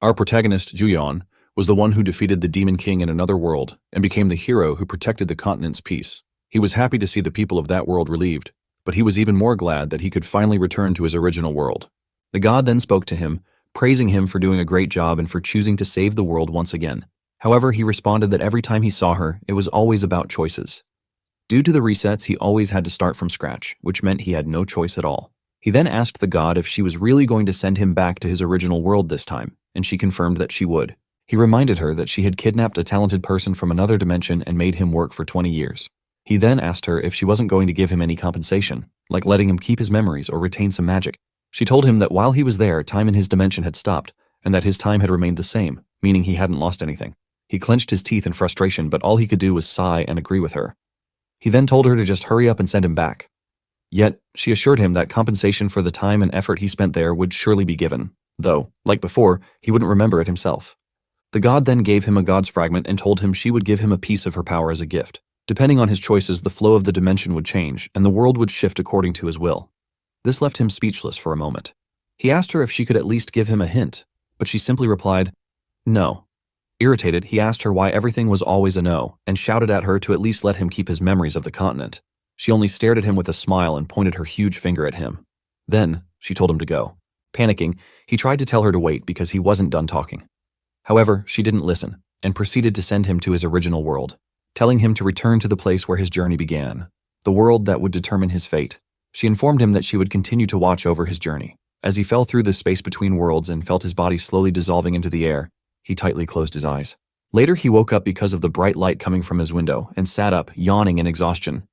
Our protagonist, Juyeon, was the one who defeated the Demon King in another world and became the hero who protected the continent's peace. He was happy to see the people of that world relieved, but he was even more glad that he could finally return to his original world. The god then spoke to him, praising him for doing a great job and for choosing to save the world once again. However, he responded that every time he saw her, it was always about choices. Due to the resets, he always had to start from scratch, which meant he had no choice at all. He then asked the god if she was really going to send him back to his original world this time, and she confirmed that she would. He reminded her that she had kidnapped a talented person from another dimension and made him work for 20 years. He then asked her if she wasn't going to give him any compensation, like letting him keep his memories or retain some magic. She told him that while he was there, time in his dimension had stopped, and that his time had remained the same, meaning he hadn't lost anything. He clenched his teeth in frustration, but all he could do was sigh and agree with her. He then told her to just hurry up and send him back. Yet, she assured him that compensation for the time and effort he spent there would surely be given, though, like before, he wouldn't remember it himself. The god then gave him a god's fragment and told him she would give him a piece of her power as a gift. Depending on his choices, the flow of the dimension would change, and the world would shift according to his will. This left him speechless for a moment. He asked her if she could at least give him a hint, but she simply replied, "No." Irritated, he asked her why everything was always a no, and shouted at her to at least let him keep his memories of the continent. She only stared at him with a smile and pointed her huge finger at him. Then, she told him to go. Panicking, he tried to tell her to wait because he wasn't done talking. However, she didn't listen, and proceeded to send him to his original world, telling him to return to the place where his journey began, the world that would determine his fate. She informed him that she would continue to watch over his journey. As he fell through the space between worlds and felt his body slowly dissolving into the air, he tightly closed his eyes. Later, he woke up because of the bright light coming from his window and sat up, yawning in exhaustion.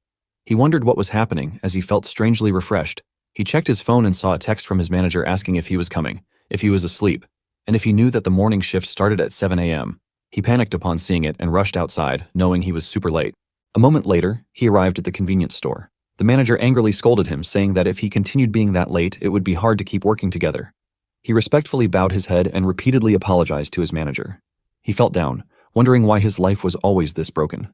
He wondered what was happening as he felt strangely refreshed. He checked his phone and saw a text from his manager asking if he was coming, if he was asleep, and if he knew that the morning shift started at 7 a.m. He panicked upon seeing it and rushed outside, knowing he was super late. A moment later, he arrived at the convenience store. The manager angrily scolded him, saying that if he continued being that late, it would be hard to keep working together. He respectfully bowed his head and repeatedly apologized to his manager. He felt down, wondering why his life was always this broken.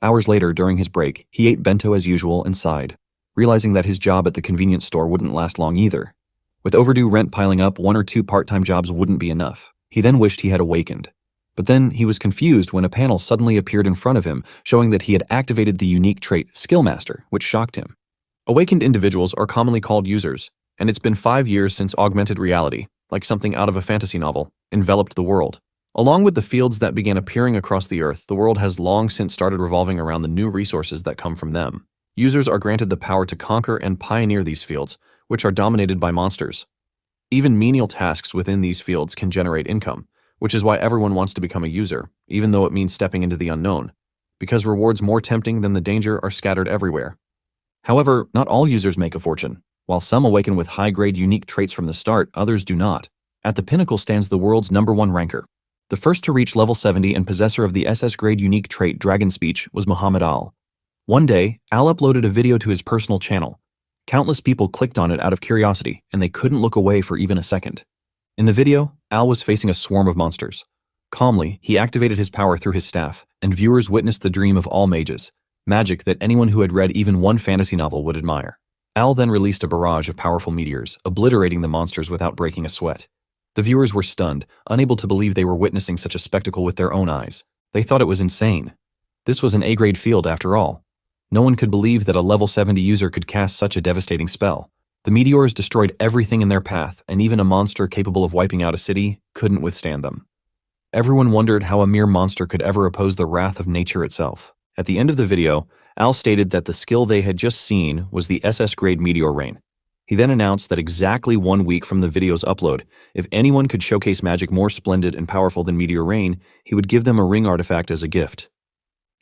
Hours later, during his break, he ate bento as usual and sighed, realizing that his job at the convenience store wouldn't last long either. With overdue rent piling up, 1 or 2 part-time jobs wouldn't be enough. He then wished he had awakened. But then he was confused when a panel suddenly appeared in front of him, showing that he had activated the unique trait Skill Master, which shocked him. Awakened individuals are commonly called users, and it's been 5 years since augmented reality, like something out of a fantasy novel, enveloped the world. Along with the fields that began appearing across the earth, the world has long since started revolving around the new resources that come from them. Users are granted the power to conquer and pioneer these fields, which are dominated by monsters. Even menial tasks within these fields can generate income, which is why everyone wants to become a user, even though it means stepping into the unknown, because rewards more tempting than the danger are scattered everywhere. However, not all users make a fortune. While some awaken with high-grade unique traits from the start, others do not. At the pinnacle stands the world's #1 ranker. The first to reach level 70 and possessor of the SS-grade unique trait Dragon Speech was Muhammad Al. One day, Al uploaded a video to his personal channel. Countless people clicked on it out of curiosity, and they couldn't look away for even a second. In the video, Al was facing a swarm of monsters. Calmly, he activated his power through his staff, and viewers witnessed the dream of all mages, magic that anyone who had read even one fantasy novel would admire. Al then released a barrage of powerful meteors, obliterating the monsters without breaking a sweat. The viewers were stunned, unable to believe they were witnessing such a spectacle with their own eyes. They thought it was insane. This was an A-grade field after all. No one could believe that a level 70 user could cast such a devastating spell. The meteors destroyed everything in their path, and even a monster capable of wiping out a city couldn't withstand them. Everyone wondered how a mere monster could ever oppose the wrath of nature itself. At the end of the video, Al stated that the skill they had just seen was the SS-grade meteor rain. He then announced that exactly 1 week from the video's upload, if anyone could showcase magic more splendid and powerful than meteor rain, he would give them a ring artifact as a gift.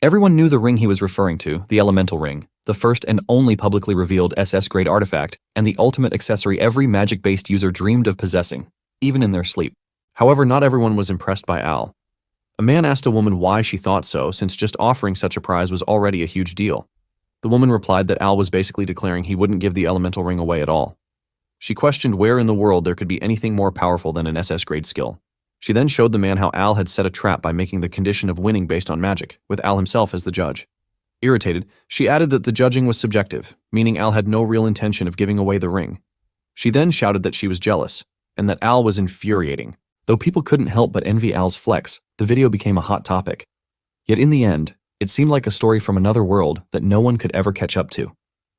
Everyone knew the ring he was referring to, the Elemental Ring, the first and only publicly revealed SS-grade artifact, and the ultimate accessory every magic-based user dreamed of possessing, even in their sleep. However, not everyone was impressed by Al. A man asked a woman why she thought so, since just offering such a prize was already a huge deal. The woman replied that Al was basically declaring he wouldn't give the Elemental Ring away at all. She questioned where in the world there could be anything more powerful than an SS-grade skill. She then showed the man how Al had set a trap by making the condition of winning based on magic, with Al himself as the judge. Irritated, she added that the judging was subjective, meaning Al had no real intention of giving away the ring. She then shouted that she was jealous, and that Al was infuriating. Though people couldn't help but envy Al's flex, the video became a hot topic. Yet in the end, it seemed like a story from another world that no one could ever catch up to.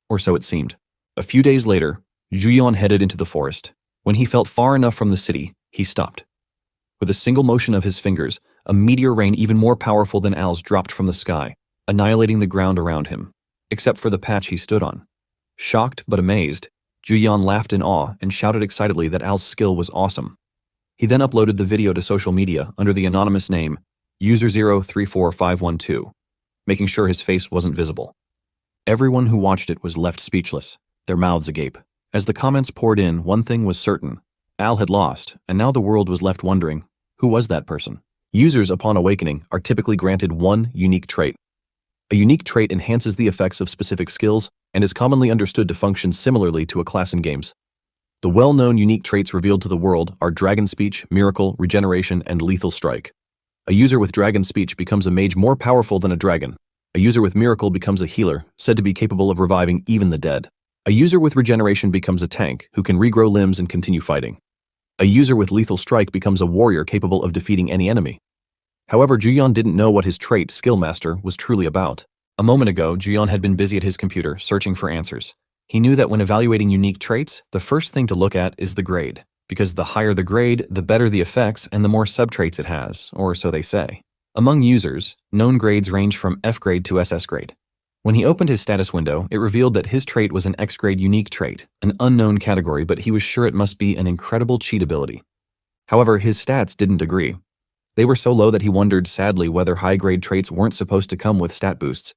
Or so it seemed. A few days later, Juyeon headed into the forest. When he felt far enough from the city, he stopped. With a single motion of his fingers, a meteor rain even more powerful than Al's dropped from the sky, annihilating the ground around him, except for the patch he stood on. Shocked but amazed, Juyeon laughed in awe and shouted excitedly that Al's skill was awesome. He then uploaded the video to social media under the anonymous name user034512, making sure his face wasn't visible. Everyone who watched it was left speechless, their mouths agape. As the comments poured in, one thing was certain. Al had lost, and now the world was left wondering, who was that person? Users upon awakening are typically granted one unique trait. A unique trait enhances the effects of specific skills and is commonly understood to function similarly to a class in games. The well-known unique traits revealed to the world are Dragon Speech, Miracle, Regeneration, and Lethal Strike. A user with Dragon Speech becomes a mage more powerful than a dragon. A user with Miracle becomes a healer, said to be capable of reviving even the dead. A user with Regeneration becomes a tank, who can regrow limbs and continue fighting. A user with Lethal Strike becomes a warrior capable of defeating any enemy. However, Juyeon didn't know what his trait, Skillmaster, was truly about. A moment ago, Juyeon had been busy at his computer, searching for answers. He knew that when evaluating unique traits, the first thing to look at is the grade, because the higher the grade, the better the effects and the more subtraits it has, or so they say. Among users, known grades range from F grade to SS grade. When he opened his status window, it revealed that his trait was an X grade unique trait, an unknown category, but he was sure it must be an incredible cheat ability. However, his stats didn't agree. They were so low that he wondered sadly whether high-grade traits weren't supposed to come with stat boosts.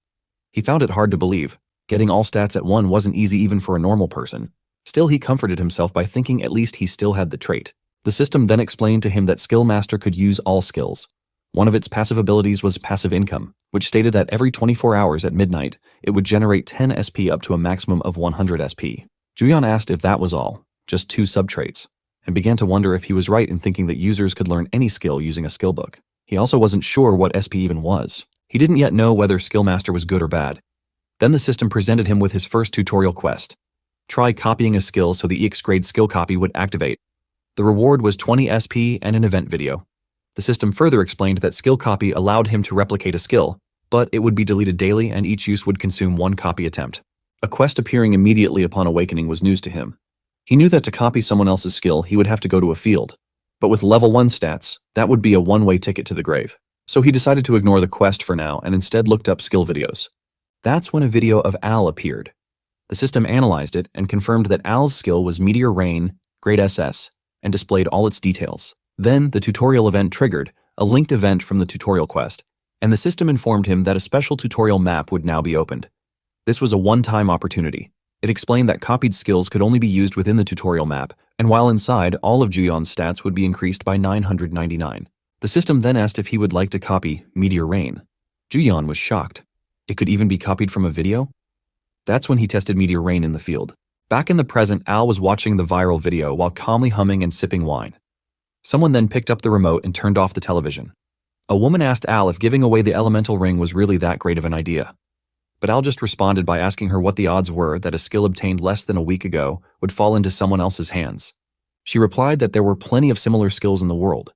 He found it hard to believe. Getting all stats at 1 wasn't easy even for a normal person. Still, he comforted himself by thinking at least he still had the trait. The system then explained to him that Skillmaster could use all skills. One of its passive abilities was Passive Income, which stated that every 24 hours at midnight, it would generate 10 SP up to a maximum of 100 SP. Juyeon asked if that was all, just 2 subtraits, and began to wonder if he was right in thinking that users could learn any skill using a skill book. He also wasn't sure what SP even was. He didn't yet know whether Skillmaster was good or bad. Then the system presented him with his first tutorial quest. Try copying a skill so the EX grade skill copy would activate. The reward was 20 SP and an event video. The system further explained that skill copy allowed him to replicate a skill, but it would be deleted daily and each use would consume 1 copy attempt. A quest appearing immediately upon awakening was news to him. He knew that to copy someone else's skill, he would have to go to a field. But with level 1 stats, that would be a one-way ticket to the grave. So he decided to ignore the quest for now and instead looked up skill videos. That's when a video of Al appeared. The system analyzed it and confirmed that Al's skill was Meteor Rain, grade SS, and displayed all its details. Then the tutorial event triggered, a linked event from the tutorial quest, and the system informed him that a special tutorial map would now be opened. This was a one-time opportunity. It explained that copied skills could only be used within the tutorial map, and while inside, all of Juyeon's stats would be increased by 999. The system then asked if he would like to copy Meteor Rain. Juyeon was shocked. It could even be copied from a video? That's when he tested Meteor Rain in the field. Back in the present, Al was watching the viral video while calmly humming and sipping wine. Someone then picked up the remote and turned off the television. A woman asked Al if giving away the elemental ring was really that great of an idea. But Al just responded by asking her what the odds were that a skill obtained less than a week ago would fall into someone else's hands. She replied that there were plenty of similar skills in the world.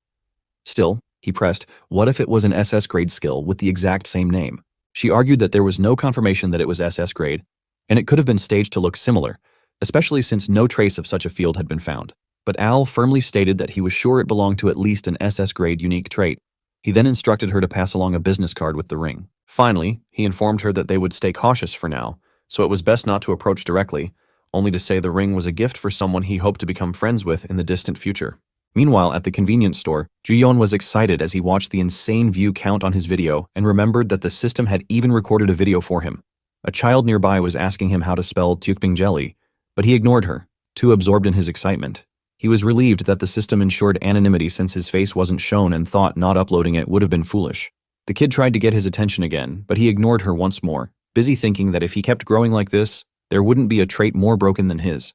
Still, he pressed, what if it was an SS grade skill with the exact same name? She argued that there was no confirmation that it was SS grade, and it could have been staged to look similar, especially since no trace of such a field had been found. But Al firmly stated that he was sure it belonged to at least an SS grade unique trait. He then instructed her to pass along a business card with the ring. Finally, he informed her that they would stay cautious for now, so it was best not to approach directly, only to say the ring was a gift for someone he hoped to become friends with in the distant future. Meanwhile, at the convenience store, Juyeon was excited as he watched the insane view count on his video and remembered that the system had even recorded a video for him. A child nearby was asking him how to spell Tteokbing jelly, but he ignored her, too absorbed in his excitement. He was relieved that the system ensured anonymity since his face wasn't shown and thought not uploading it would have been foolish. The kid tried to get his attention again, but he ignored her once more, busy thinking that if he kept growing like this, there wouldn't be a trait more broken than his.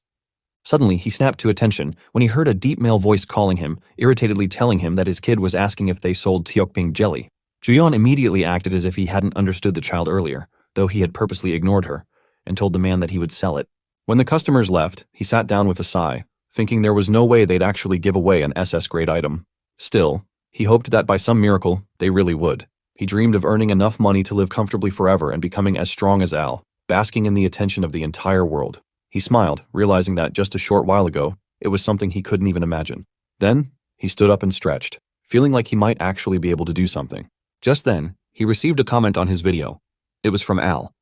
Suddenly, he snapped to attention when he heard a deep male voice calling him, irritatedly telling him that his kid was asking if they sold Tteokbing jelly. Juyeon immediately acted as if he hadn't understood the child earlier, though he had purposely ignored her, and told the man that he would sell it. When the customers left, he sat down with a sigh, thinking there was no way they'd actually give away an SS grade item. Still, he hoped that by some miracle, they really would. He dreamed of earning enough money to live comfortably forever and becoming as strong as Al, basking in the attention of the entire world. He smiled, realizing that just a short while ago, it was something he couldn't even imagine. Then, he stood up and stretched, feeling like he might actually be able to do something. Just then, he received a comment on his video. It was from Al.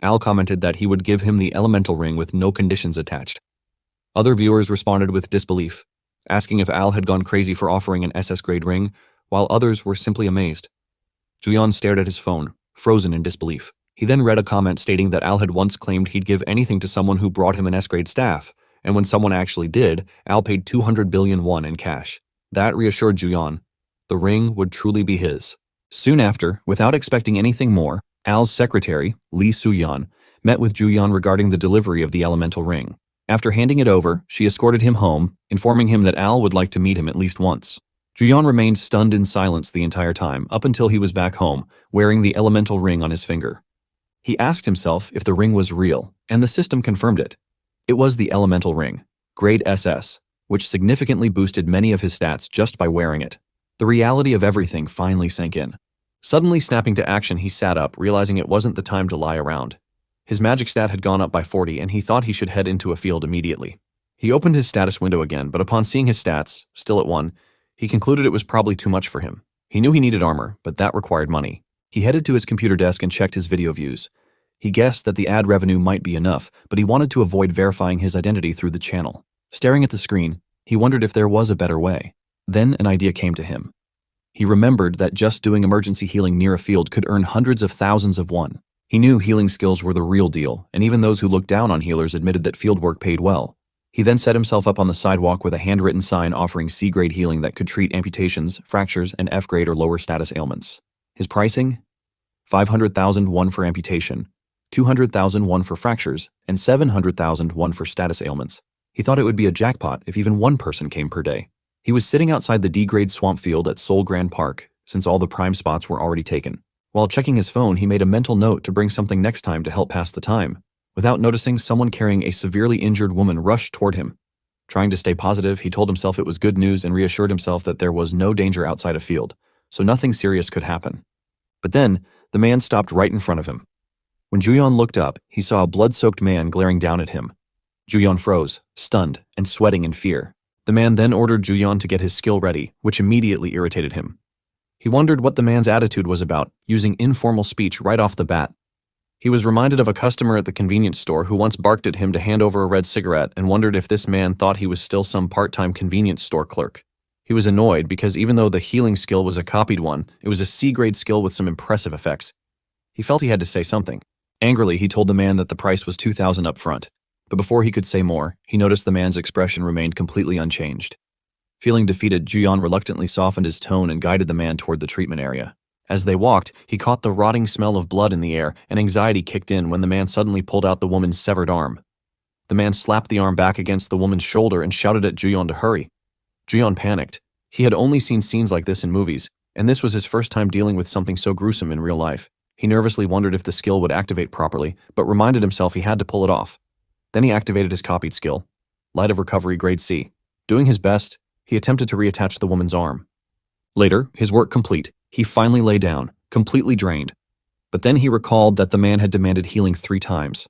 Al commented that he would give him the elemental ring with no conditions attached. Other viewers responded with disbelief, asking if Al had gone crazy for offering an SS-grade ring, while others were simply amazed. Juyeon stared at his phone, frozen in disbelief. He then read a comment stating that Al had once claimed he'd give anything to someone who brought him an S-grade staff, and when someone actually did, Al paid 200 billion won in cash. That reassured Juyeon. The ring would truly be his. Soon after, without expecting anything more, Al's secretary, Lee Soo-yeon, met with Juyeon regarding the delivery of the elemental ring. After handing it over, she escorted him home, informing him that Al would like to meet him at least once. Juyeon remained stunned in silence the entire time, up until he was back home, wearing the elemental ring on his finger. He asked himself if the ring was real, and the system confirmed it. It was the elemental ring, grade SS, which significantly boosted many of his stats just by wearing it. The reality of everything finally sank in. Suddenly snapping to action, he sat up, realizing it wasn't the time to lie around. His magic stat had gone up by 40, and he thought he should head into a field immediately. He opened his status window again, but upon seeing his stats, still at 1, he concluded it was probably too much for him. He knew he needed armor, but that required money. He headed to his computer desk and checked his video views. He guessed that the ad revenue might be enough, but he wanted to avoid verifying his identity through the channel. Staring at the screen, he wondered if there was a better way. Then an idea came to him. He remembered that just doing emergency healing near a field could earn hundreds of thousands of won. He knew healing skills were the real deal, and even those who looked down on healers admitted that field work paid well. He then set himself up on the sidewalk with a handwritten sign offering C-grade healing that could treat amputations, fractures, and F-grade or lower status ailments. His pricing? 500,000 won for amputation, 200,000 won for fractures, and 700,000 won for status ailments. He thought it would be a jackpot if even one person came per day. He was sitting outside the D-grade swamp field at Seoul Grand Park, since all the prime spots were already taken. While checking his phone, he made a mental note to bring something next time to help pass the time. Without noticing, someone carrying a severely injured woman rushed toward him. Trying to stay positive, he told himself it was good news and reassured himself that there was no danger outside a field, so nothing serious could happen. But then, the man stopped right in front of him. When Juyeon looked up, he saw a blood-soaked man glaring down at him. Juyeon froze, stunned, and sweating in fear. The man then ordered Juyeon to get his skill ready, which immediately irritated him. He wondered what the man's attitude was about, using informal speech right off the bat. He was reminded of a customer at the convenience store who once barked at him to hand over a red cigarette and wondered if this man thought he was still some part-time convenience store clerk. He was annoyed because even though the healing skill was a copied one, it was a C-grade skill with some impressive effects. He felt he had to say something. Angrily, he told the man that the price was 2,000 up front. But before he could say more, he noticed the man's expression remained completely unchanged. Feeling defeated, Juyeon reluctantly softened his tone and guided the man toward the treatment area. As they walked, he caught the rotting smell of blood in the air, and anxiety kicked in when the man suddenly pulled out the woman's severed arm. The man slapped the arm back against the woman's shoulder and shouted at Juyeon to hurry. Juyeon panicked. He had only seen scenes like this in movies, and this was his first time dealing with something so gruesome in real life. He nervously wondered if the skill would activate properly, but reminded himself he had to pull it off. Then he activated his copied skill, Light of Recovery Grade C. Doing his best, he attempted to reattach the woman's arm. Later, his work complete, he finally lay down, completely drained. But then he recalled that the man had demanded healing 3 times.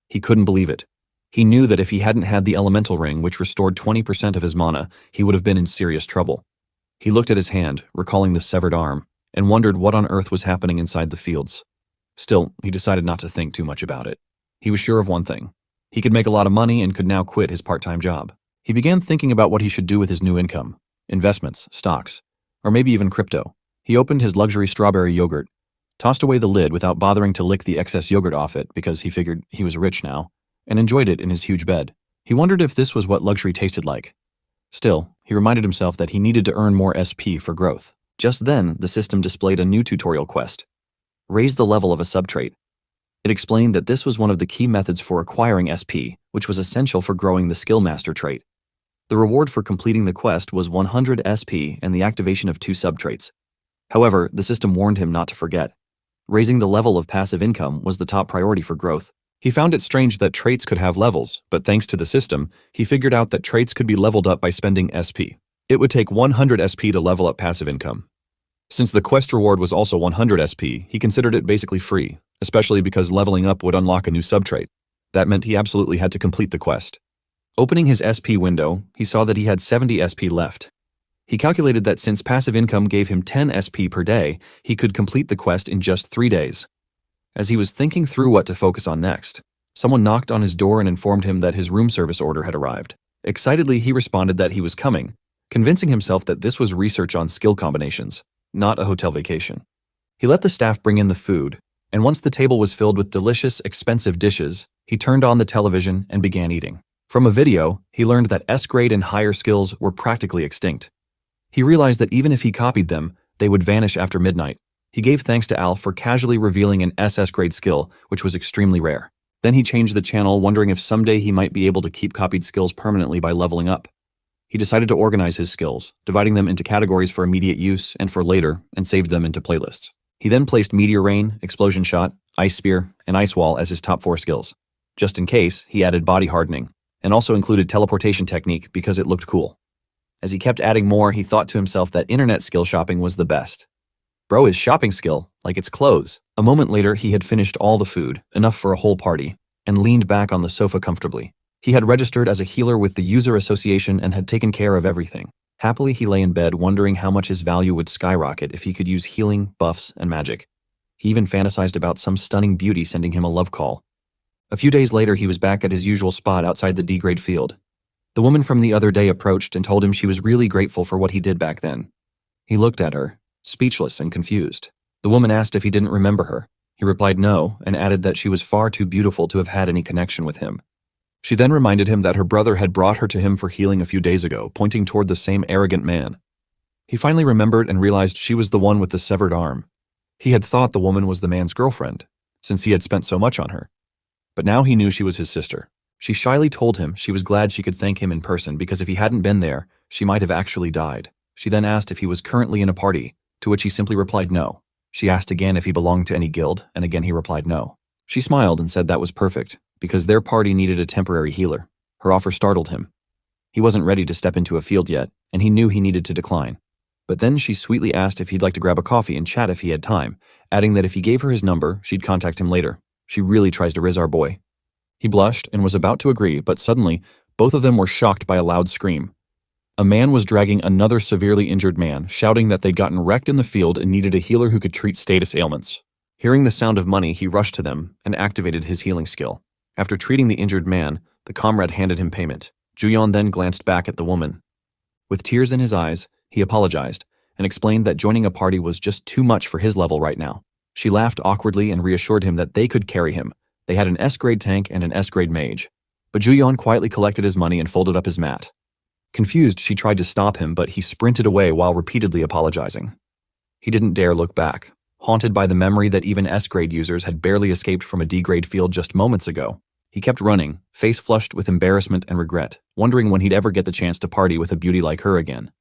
He couldn't believe it. He knew that if he hadn't had the elemental ring, which restored 20% of his mana, he would have been in serious trouble. He looked at his hand, recalling the severed arm, and wondered what on earth was happening inside the fields. Still, he decided not to think too much about it. He was sure of one thing. He could make a lot of money and could now quit his part-time job. He began thinking about what he should do with his new income. Investments, stocks, or maybe even crypto. He opened his luxury strawberry yogurt, tossed away the lid without bothering to lick the excess yogurt off it because he figured he was rich now, and enjoyed it in his huge bed. He wondered if this was what luxury tasted like. Still, he reminded himself that he needed to earn more SP for growth. Just then, the system displayed a new tutorial quest. Raise the level of a subtrait. It explained that this was one of the key methods for acquiring SP, which was essential for growing the Skill Master trait. The reward for completing the quest was 100 SP and the activation of 2 subtraits. However, the system warned him not to forget. Raising the level of passive income was the top priority for growth. He found it strange that traits could have levels, but thanks to the system, he figured out that traits could be leveled up by spending SP. It would take 100 SP to level up passive income. Since the quest reward was also 100 SP, he considered it basically free, especially because leveling up would unlock a new subtrait. That meant he absolutely had to complete the quest. Opening his SP window, he saw that he had 70 SP left. He calculated that since passive income gave him 10 SP per day, he could complete the quest in just 3 days. As he was thinking through what to focus on next, someone knocked on his door and informed him that his room service order had arrived. Excitedly, he responded that he was coming, convincing himself that this was research on skill combinations, not a hotel vacation. He let the staff bring in the food, and once the table was filled with delicious, expensive dishes, he turned on the television and began eating. From a video, he learned that S-grade and higher skills were practically extinct. He realized that even if he copied them, they would vanish after midnight. He gave thanks to Al for casually revealing an SS-grade skill, which was extremely rare. Then he changed the channel, wondering if someday he might be able to keep copied skills permanently by leveling up. He decided to organize his skills, dividing them into categories for immediate use and for later, and saved them into playlists. He then placed Meteor Rain, Explosion Shot, Ice Spear, and Ice Wall as his top 4 skills. Just in case, he added Body Hardening, and also included Teleportation Technique because it looked cool. As he kept adding more, he thought to himself that internet skill shopping was the best. Bro is shopping skill, like it's clothes. A moment later, he had finished all the food, enough for a whole party, and leaned back on the sofa comfortably. He had registered as a healer with the user association and had taken care of everything. Happily, he lay in bed wondering how much his value would skyrocket if he could use healing, buffs, and magic. He even fantasized about some stunning beauty sending him a love call. A few days later, he was back at his usual spot outside the D-grade field. The woman from the other day approached and told him she was really grateful for what he did back then. He looked at her, speechless and confused. The woman asked if he didn't remember her. He replied no, and added that she was far too beautiful to have had any connection with him. She then reminded him that her brother had brought her to him for healing a few days ago, pointing toward the same arrogant man. He finally remembered and realized she was the one with the severed arm. He had thought the woman was the man's girlfriend, since he had spent so much on her. But now he knew she was his sister. She shyly told him she was glad she could thank him in person because if he hadn't been there, she might have actually died. She then asked if he was currently in a party, to which he simply replied no. She asked again if he belonged to any guild, and again he replied no. She smiled and said that was perfect, because their party needed a temporary healer. Her offer startled him. He wasn't ready to step into a field yet, and he knew he needed to decline. But then she sweetly asked if he'd like to grab a coffee and chat if he had time, adding that if he gave her his number, she'd contact him later. She really tries to riz our boy. He blushed and was about to agree, but suddenly, both of them were shocked by a loud scream. A man was dragging another severely injured man, shouting that they'd gotten wrecked in the field and needed a healer who could treat status ailments. Hearing the sound of money, he rushed to them and activated his healing skill. After treating the injured man, the comrade handed him payment. Juyeon then glanced back at the woman. With tears in his eyes, he apologized and explained that joining a party was just too much for his level right now. She laughed awkwardly and reassured him that they could carry him. They had an S-grade tank and an S-grade mage. But Juyeon quietly collected his money and folded up his mat. Confused, she tried to stop him, but he sprinted away while repeatedly apologizing. He didn't dare look back, haunted by the memory that even S-grade users had barely escaped from a D-grade field just moments ago. He kept running, face flushed with embarrassment and regret, wondering when he'd ever get the chance to party with a beauty like her again.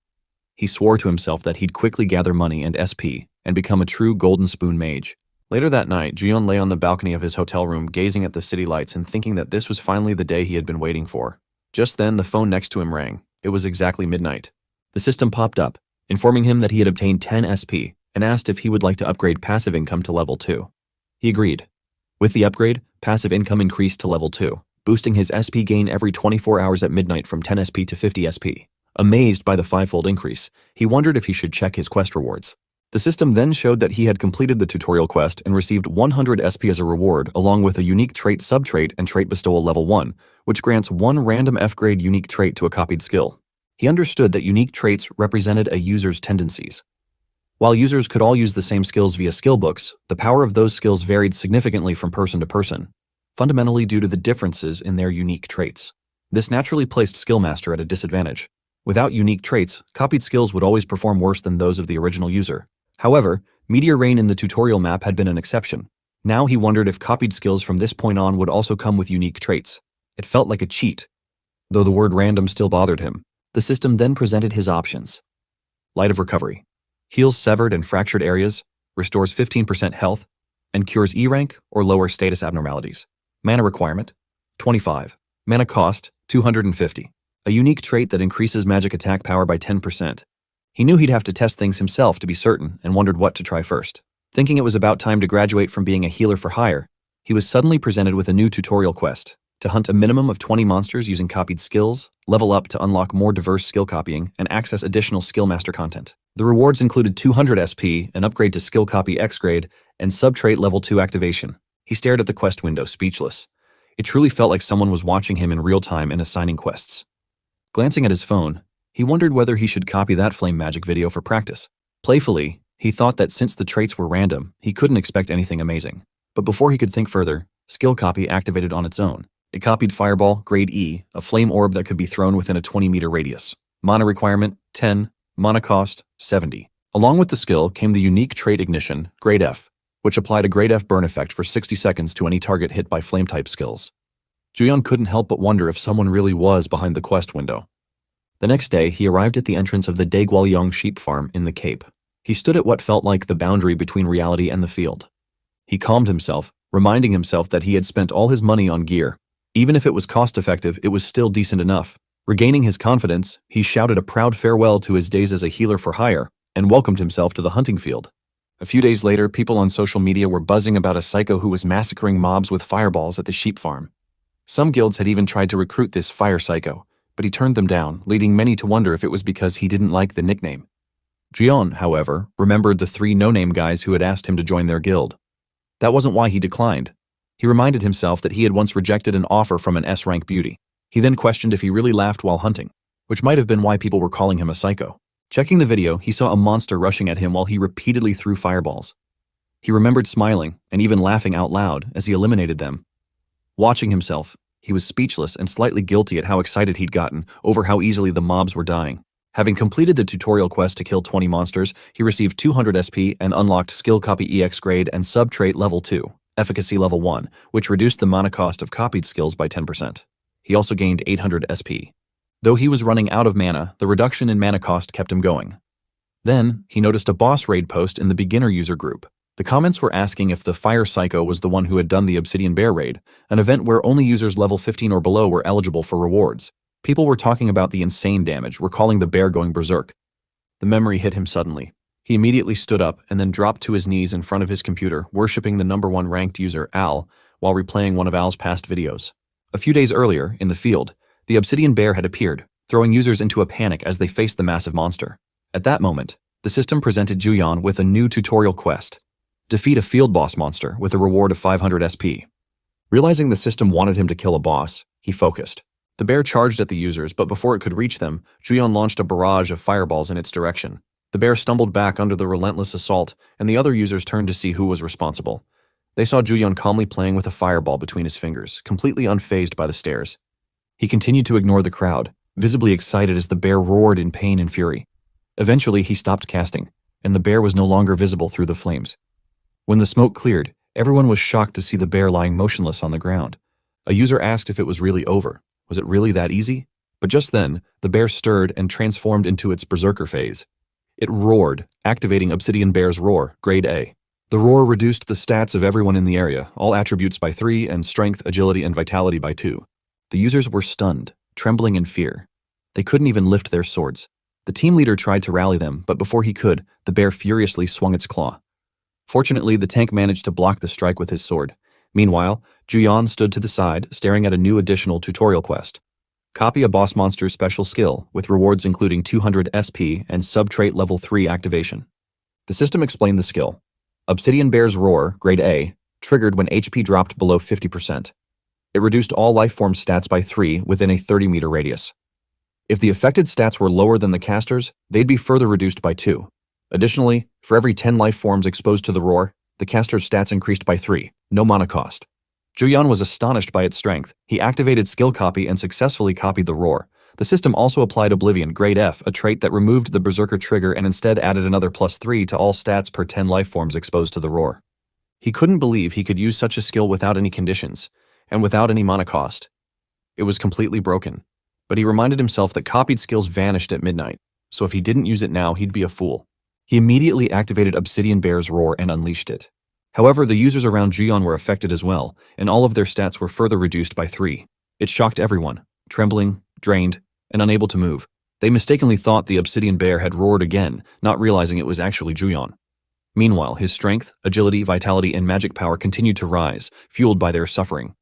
He swore to himself that he'd quickly gather money and SP and become a true golden spoon mage. Later that night, Juyeon lay on the balcony of his hotel room gazing at the city lights and thinking that this was finally the day he had been waiting for. Just then, the phone next to him rang. It was exactly midnight. The system popped up, informing him that he had obtained 10 SP and asked if he would like to upgrade passive income to level 2. He agreed. With the upgrade, passive income increased to level 2, boosting his SP gain every 24 hours at midnight from 10 SP to 50 SP. Amazed by the 5-fold increase, he wondered if he should check his quest rewards. The system then showed that he had completed the tutorial quest and received 100 SP as a reward, along with a unique trait subtrait and trait bestowal level 1, which grants one random F-grade unique trait to a copied skill. He understood that unique traits represented a user's tendencies. While users could all use the same skills via skill books, the power of those skills varied significantly from person to person, fundamentally due to the differences in their unique traits. This naturally placed Skillmaster at a disadvantage. Without unique traits, copied skills would always perform worse than those of the original user. However, Meteor Rain in the tutorial map had been an exception. Now he wondered if copied skills from this point on would also come with unique traits. It felt like a cheat, though the word random still bothered him. The system then presented his options. Light of Recovery. Heals severed and fractured areas, restores 15% health, and cures E rank or lower status abnormalities. Mana requirement, 25. Mana cost, 250. a unique trait that increases magic attack power by 10%. He knew he'd have to test things himself to be certain and wondered what to try first. Thinking it was about time to graduate from being a healer for hire, he was suddenly presented with a new tutorial quest to hunt a minimum of 20 monsters using copied skills, level up to unlock more diverse skill copying, and access additional skill master content. The rewards included 200 SP, an upgrade to skill copy X grade, and sub-trait level 2 activation. He stared at the quest window, speechless. It truly felt like someone was watching him in real time and assigning quests. Glancing at his phone, he wondered whether he should copy that flame magic video for practice. Playfully, he thought that since the traits were random, he couldn't expect anything amazing. But before he could think further, skill copy activated on its own. It copied Fireball, grade E, a flame orb that could be thrown within a 20-meter radius. Mana requirement, 10, mana cost, 70. Along with the skill came the unique trait Ignition, grade F, which applied a grade F burn effect for 60 seconds to any target hit by flame-type skills. Juyeon couldn't help but wonder if someone really was behind the quest window. The next day, he arrived at the entrance of the Daegwalyong sheep farm in the Cape. He stood at what felt like the boundary between reality and the field. He calmed himself, reminding himself that he had spent all his money on gear. Even if it was cost-effective, it was still decent enough. Regaining his confidence, he shouted a proud farewell to his days as a healer for hire and welcomed himself to the hunting field. A few days later, people on social media were buzzing about a psycho who was massacring mobs with fireballs at the sheep farm. Some guilds had even tried to recruit this fire psycho, but he turned them down, leading many to wonder if it was because he didn't like the nickname. Jeon, however, remembered the 3 no-name guys who had asked him to join their guild. That wasn't why he declined. He reminded himself that he had once rejected an offer from an S-rank beauty. He then questioned if he really laughed while hunting, which might have been why people were calling him a psycho. Checking the video, he saw a monster rushing at him while he repeatedly threw fireballs. He remembered smiling and even laughing out loud as he eliminated them. Watching himself, he was speechless and slightly guilty at how excited he'd gotten over how easily the mobs were dying. Having completed the tutorial quest to kill 20 monsters, he received 200 SP and unlocked skill copy EX grade and sub-trait level 2, efficacy level 1, which reduced the mana cost of copied skills by 10%. He also gained 800 SP. Though he was running out of mana, the reduction in mana cost kept him going. Then, he noticed a boss raid post in the beginner user group. The comments were asking if the Fire Psycho was the one who had done the Obsidian Bear raid, an event where only users level 15 or below were eligible for rewards. People were talking about the insane damage, recalling the bear going berserk. The memory hit him suddenly. He immediately stood up and then dropped to his knees in front of his computer, worshipping the #1 ranked user, Al, while replaying one of Al's past videos. A few days earlier, in the field, the Obsidian Bear had appeared, throwing users into a panic as they faced the massive monster. At that moment, the system presented Juyeon with a new tutorial quest: defeat a field boss monster with a reward of 500 SP. Realizing the system wanted him to kill a boss, he focused. The bear charged at the users, but before it could reach them, Juyeon launched a barrage of fireballs in its direction. The bear stumbled back under the relentless assault, and the other users turned to see who was responsible. They saw Juyeon calmly playing with a fireball between his fingers, completely unfazed by the stares. He continued to ignore the crowd, visibly excited as the bear roared in pain and fury. Eventually, he stopped casting, and the bear was no longer visible through the flames. When the smoke cleared, everyone was shocked to see the bear lying motionless on the ground. A user asked if it was really over. Was it really that easy? But just then, the bear stirred and transformed into its berserker phase. It roared, activating Obsidian Bear's Roar, grade A. The roar reduced the stats of everyone in the area, all attributes by 3 and strength, agility, and vitality by 2. The users were stunned, trembling in fear. They couldn't even lift their swords. The team leader tried to rally them, but before he could, the bear furiously swung its claw. Fortunately, the tank managed to block the strike with his sword. Meanwhile, Juyeon stood to the side, staring at a new additional tutorial quest. Copy a boss monster's special skill, with rewards including 200 SP and sub-trait level 3 activation. The system explained the skill. Obsidian Bear's Roar, grade A, triggered when HP dropped below 50%. It reduced all lifeform stats by 3 within a 30-meter radius. If the affected stats were lower than the caster's, they'd be further reduced by 2. Additionally, for every 10 lifeforms exposed to the roar, the caster's stats increased by 3, no mana cost. Juyeon was astonished by its strength. He activated skill copy and successfully copied the roar. The system also applied Oblivion, grade F, a trait that removed the berserker trigger and instead added another +3 to all stats per 10 lifeforms exposed to the roar. He couldn't believe he could use such a skill without any conditions, and without any mana cost. It was completely broken. But he reminded himself that copied skills vanished at midnight, so if he didn't use it now, he'd be a fool. He immediately activated Obsidian Bear's Roar and unleashed it. However, the users around Juyeon were affected as well, and all of their stats were further reduced by 3. It shocked everyone, trembling, drained, and unable to move. They mistakenly thought the obsidian bear had roared again, not realizing it was actually Juyon. Meanwhile, his strength, agility, vitality, and magic power continued to rise, fueled by their suffering.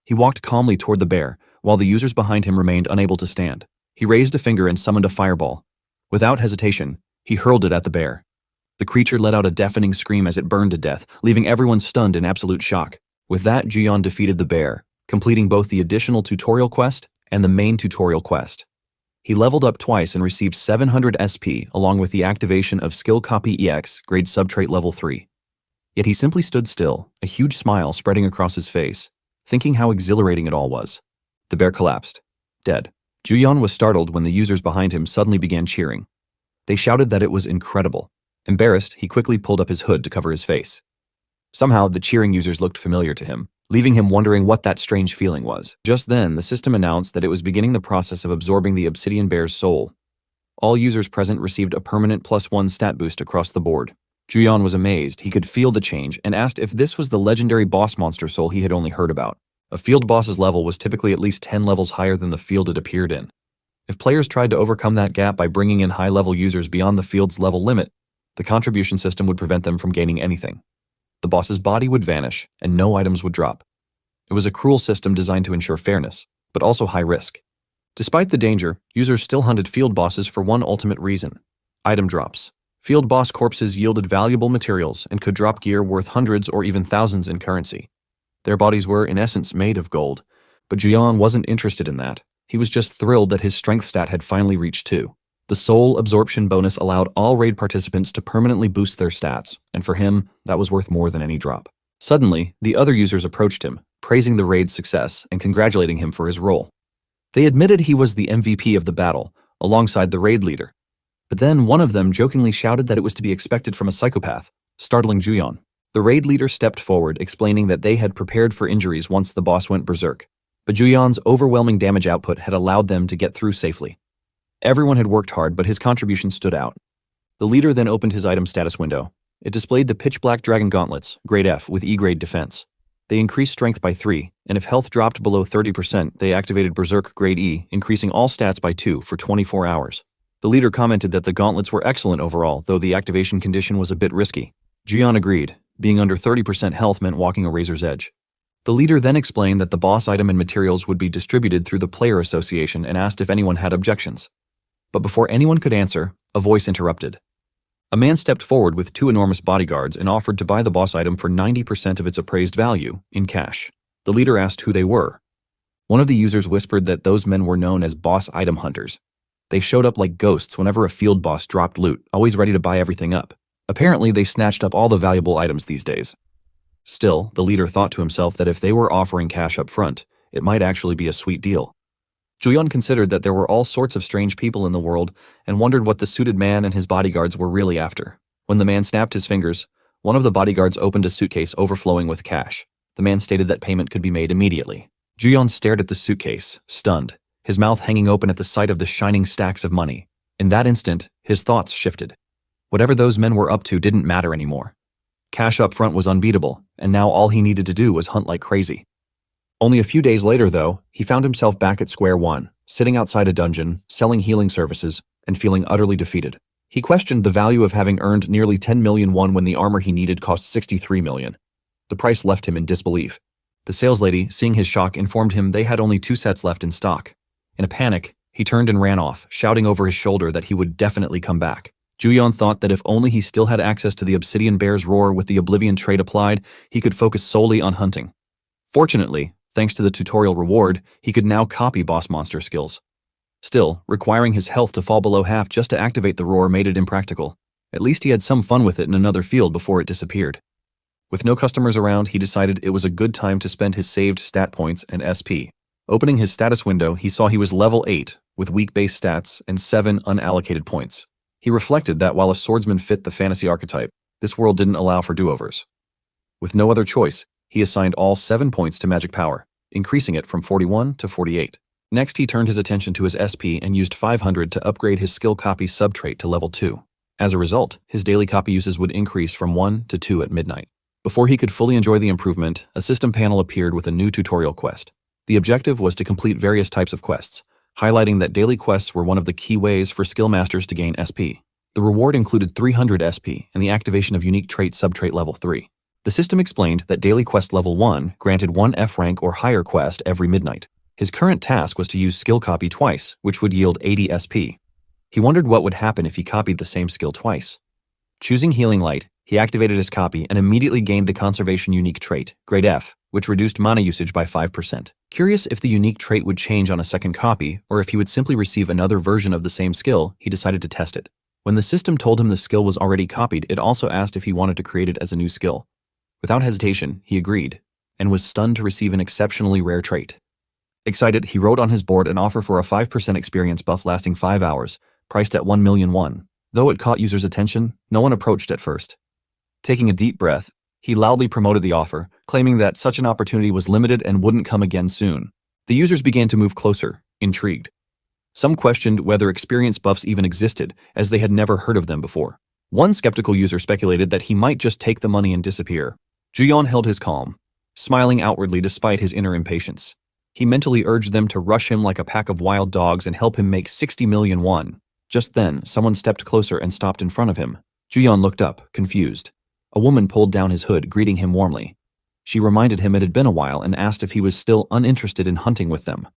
He walked calmly toward the bear, while the users behind him remained unable to stand. He raised a finger and summoned a fireball. Without hesitation, he hurled it at the bear. The creature let out a deafening scream as it burned to death, leaving everyone stunned in absolute shock. With that, Juyon defeated the bear, completing both the additional tutorial quest and the main tutorial quest. He leveled up twice and received 700 SP along with the activation of Skill Copy EX, grade subtrait level 3. Yet he simply stood still, a huge smile spreading across his face, thinking how exhilarating it all was. The bear collapsed, dead. Juyon was startled when the users behind him suddenly began cheering. They shouted that it was incredible. Embarrassed, he quickly pulled up his hood to cover his face. Somehow, the cheering users looked familiar to him, leaving him wondering what that strange feeling was. Just then, the system announced that it was beginning the process of absorbing the obsidian bear's soul. All users present received a permanent +1 stat boost across the board. Juyon was amazed. He could feel the change and asked if this was the legendary boss monster soul he had only heard about. A field boss's level was typically at least 10 levels higher than the field it appeared in. If players tried to overcome that gap by bringing in high-level users beyond the field's level limit, the contribution system would prevent them from gaining anything. The boss's body would vanish, and no items would drop. It was a cruel system designed to ensure fairness, but also high risk. Despite the danger, users still hunted field bosses for one ultimate reason: item drops. Field boss corpses yielded valuable materials and could drop gear worth hundreds or even thousands in currency. Their bodies were, in essence, made of gold, but Juyon wasn't interested in that. He was just thrilled that his strength stat had finally reached 2. The soul absorption bonus allowed all raid participants to permanently boost their stats, and for him, that was worth more than any drop. Suddenly, the other users approached him, praising the raid's success and congratulating him for his role. They admitted he was the MVP of the battle, alongside the raid leader. But then one of them jokingly shouted that it was to be expected from a psychopath, startling Juyon. The raid leader stepped forward, explaining that they had prepared for injuries once the boss went berserk, but Juyon's overwhelming damage output had allowed them to get through safely. Everyone had worked hard, but his contribution stood out. The leader then opened his item status window. It displayed the pitch-black dragon gauntlets, grade F, with E-grade defense. They increased strength by 3, and if health dropped below 30%, they activated berserk grade E, increasing all stats by 2 for 24 hours. The leader commented that the gauntlets were excellent overall, though the activation condition was a bit risky. Juyon agreed. Being under 30% health meant walking a razor's edge. The leader then explained that the boss item and materials would be distributed through the player association and asked if anyone had objections. But before anyone could answer, a voice interrupted. A man stepped forward with 2 enormous bodyguards and offered to buy the boss item for 90% of its appraised value, in cash. The leader asked who they were. One of the users whispered that those men were known as boss item hunters. They showed up like ghosts whenever a field boss dropped loot, always ready to buy everything up. Apparently, they snatched up all the valuable items these days. Still, the leader thought to himself that if they were offering cash up front, it might actually be a sweet deal. Juyon considered that there were all sorts of strange people in the world and wondered what the suited man and his bodyguards were really after. When the man snapped his fingers, one of the bodyguards opened a suitcase overflowing with cash. The man stated that payment could be made immediately. Juyon stared at the suitcase, stunned, his mouth hanging open at the sight of the shining stacks of money. In that instant, his thoughts shifted. Whatever those men were up to didn't matter anymore. Cash up front was unbeatable, and now all he needed to do was hunt like crazy. Only a few days later, though, he found himself back at square one, sitting outside a dungeon, selling healing services, and feeling utterly defeated. He questioned the value of having earned nearly 10 million won when the armor he needed cost 63 million. The price left him in disbelief. The saleslady, seeing his shock, informed him they had only 2 sets left in stock. In a panic, he turned and ran off, shouting over his shoulder that he would definitely come back. Juyon thought that if only he still had access to the obsidian bear's roar with the oblivion trait applied, he could focus solely on hunting. Fortunately, thanks to the tutorial reward, he could now copy boss monster skills. Still, requiring his health to fall below half just to activate the roar made it impractical. At least he had some fun with it in another field before it disappeared. With no customers around, he decided it was a good time to spend his saved stat points and SP. Opening his status window, he saw he was level 8, with weak base stats and 7 unallocated points. He reflected that while a swordsman fit the fantasy archetype, this world didn't allow for do-overs. With no other choice, he assigned all 7 points to magic power, increasing it from 41 to 48. Next, he turned his attention to his SP and used 500 to upgrade his skill copy subtrait to level 2. As a result, his daily copy uses would increase from 1 to 2 at midnight. Before he could fully enjoy the improvement, a system panel appeared with a new tutorial quest. The objective was to complete various types of quests: highlighting that daily quests were one of the key ways for skill masters to gain SP. The reward included 300 SP and the activation of unique trait subtrait level 3. The system explained that daily quest level 1 granted 1 F rank or higher quest every midnight. His current task was to use skill copy twice, which would yield 80 SP. He wondered what would happen if he copied the same skill twice. Choosing Healing Light, he activated his copy and immediately gained the conservation unique trait, grade F, which reduced mana usage by 5%. Curious if the unique trait would change on a second copy, or if he would simply receive another version of the same skill, he decided to test it. When the system told him the skill was already copied, it also asked if he wanted to create it as a new skill. Without hesitation, he agreed, and was stunned to receive an exceptionally rare trait. Excited, he wrote on his board an offer for a 5% experience buff lasting 5 hours, priced at 1,000,001. Though it caught users' attention, no one approached at first. Taking a deep breath, he loudly promoted the offer, claiming that such an opportunity was limited and wouldn't come again soon. The users began to move closer, intrigued. Some questioned whether experience buffs even existed, as they had never heard of them before. One skeptical user speculated that he might just take the money and disappear. Juyeon held his calm, smiling outwardly despite his inner impatience. He mentally urged them to rush him like a pack of wild dogs and help him make 60 million won. Just then, someone stepped closer and stopped in front of him. Juyeon looked up, confused. A woman pulled down his hood, greeting him warmly. She reminded him it had been a while and asked if he was still uninterested in hunting with them.